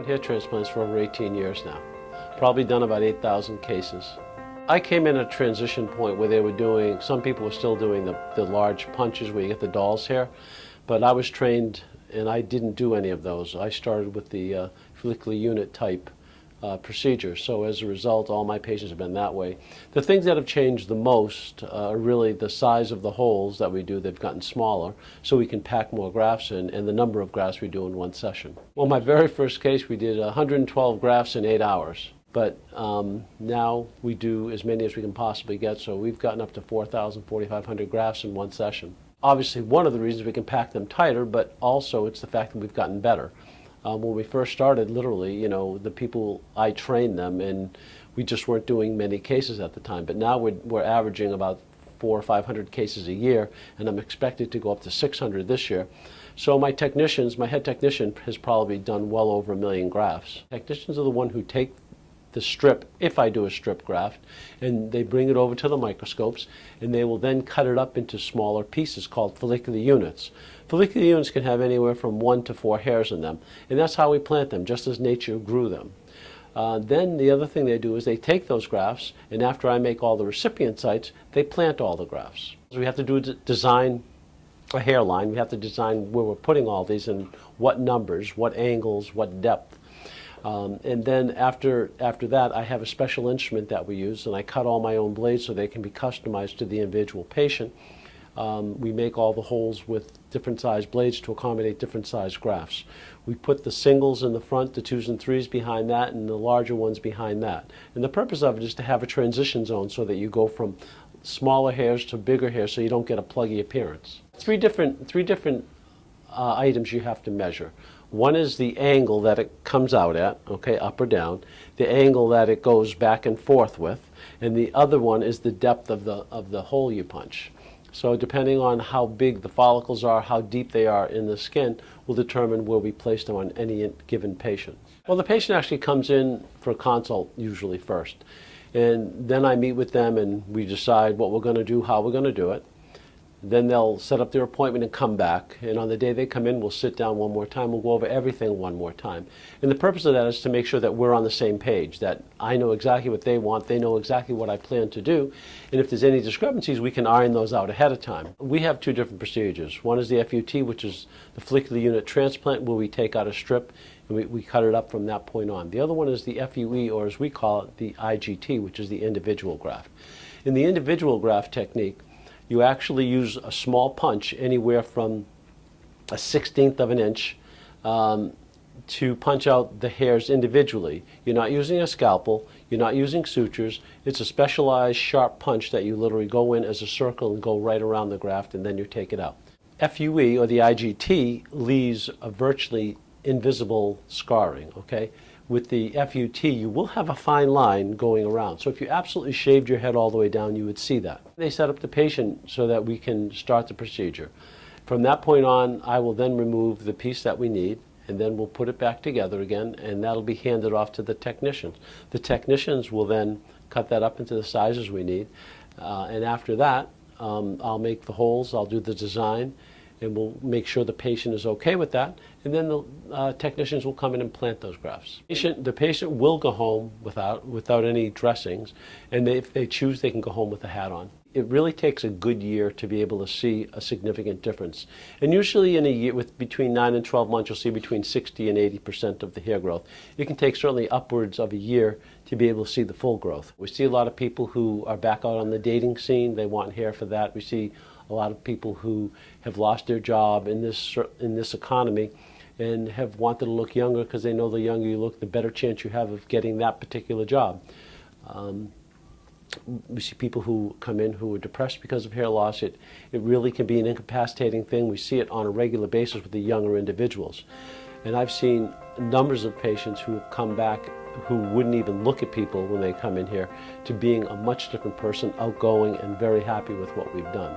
doing hair transplants for over 18 years now. Probably done about 8,000 cases. I came in at a transition point where they were doing, some people were still doing the large punches where you get the doll's hair, but I was trained and I didn't do any of those. I started with the follicular unit type procedure. So as a result, all my patients have been that way. The things that have changed the most are really the size of the holes that we do. They've gotten smaller, so we can pack more grafts in, and the number of grafts we do in one session. Well, my very first case, we did 112 grafts in 8 hours. But now we do as many as we can possibly get, so we've gotten up to 4,000, 4,500 grafts in one session. Obviously, one of the reasons we can pack them tighter, but also it's the fact that we've gotten better. When we first started, literally, you know, the people, I trained them, and we just weren't doing many cases at the time. But now we're averaging about 400 or 500 cases a year, and I'm expected to go up to 600 this year. So my technicians, my head technician has probably done well over 1 million grafts. Technicians are the one who take the strip, if I do a strip graft, and they bring it over to the microscopes, and they will then cut it up into smaller pieces called follicular units. Follicular units can have anywhere from 1 to 4 hairs in them, and that's how we plant them, just as nature grew them. Then the other thing they do is they take those grafts, and after I make all the recipient sites, they plant all the grafts. So we have to design a hairline. We have to design where we're putting all these and what numbers, what angles, what depth. And then after that, I have a special instrument that we use, and I cut all my own blades so they can be customized to the individual patient. We make all the holes with different size blades to accommodate different size grafts. We put the singles in the front, the 2s and 3s behind that, and the larger ones behind that. And the purpose of it is to have a transition zone so that you go from smaller hairs to bigger hairs so you don't get a pluggy appearance. Three different items you have to measure. One is the angle that it comes out at, okay, up or down, the angle that it goes back and forth with, and the other one is the depth of the hole you punch. So depending on how big the follicles are, how deep they are in the skin, will determine where we place them on any given patient. Well, the patient actually comes in for a consult usually first, and then I meet with them and we decide what we're going to do, how we're going to do it. Then they'll set up their appointment and come back, and on the day they come in, we'll sit down one more time, we'll go over everything one more time. And the purpose of that is to make sure that we're on the same page, that I know exactly what they want, they know exactly what I plan to do, and if there's any discrepancies, we can iron those out ahead of time. We have 2 different procedures. One is the FUT, which is the follicular unit transplant, where we take out a strip and we cut it up from that point on. The other one is the FUE, or as we call it, the IGT, which is the individual graft. In the individual graft technique, you actually use a small punch, anywhere from a 1/16 of an inch, to punch out the hairs individually. You're not using a scalpel, you're not using sutures. It's a specialized sharp punch that you literally go in as a circle and go right around the graft, and then you take it out. FUE, or the IGT, leaves a virtually invisible scarring, okay? With the FUT, you will have a fine line going around. So if you absolutely shaved your head all the way down, you would see that. They set up the patient so that we can start the procedure. From that point on, I will then remove the piece that we need, and then we'll put it back together again, and that'll be handed off to the technicians. The technicians will then cut that up into the sizes we need, and after that, I'll make the holes, I'll do the design, and we'll make sure the patient is okay with that, and then the technicians will come in and plant those grafts. The patient will go home without any dressings, and if they choose, they can go home with a hat on. It really takes a good year to be able to see a significant difference. And usually in a year, with between 9 and 12 months, you'll see between 60 and 80% of the hair growth. It can take certainly upwards of a year to be able to see the full growth. We see a lot of people who are back out on the dating scene. They want hair for that. We see a lot of people who have lost their job in this economy and have wanted to look younger because they know the younger you look, the better chance you have of getting that particular job. We see people who come in who are depressed because of hair loss. It really can be an incapacitating thing. We see it on a regular basis with the younger individuals. And I've seen numbers of patients who have come back who wouldn't even look at people when they come in here, to being a much different person, outgoing and very happy with what we've done.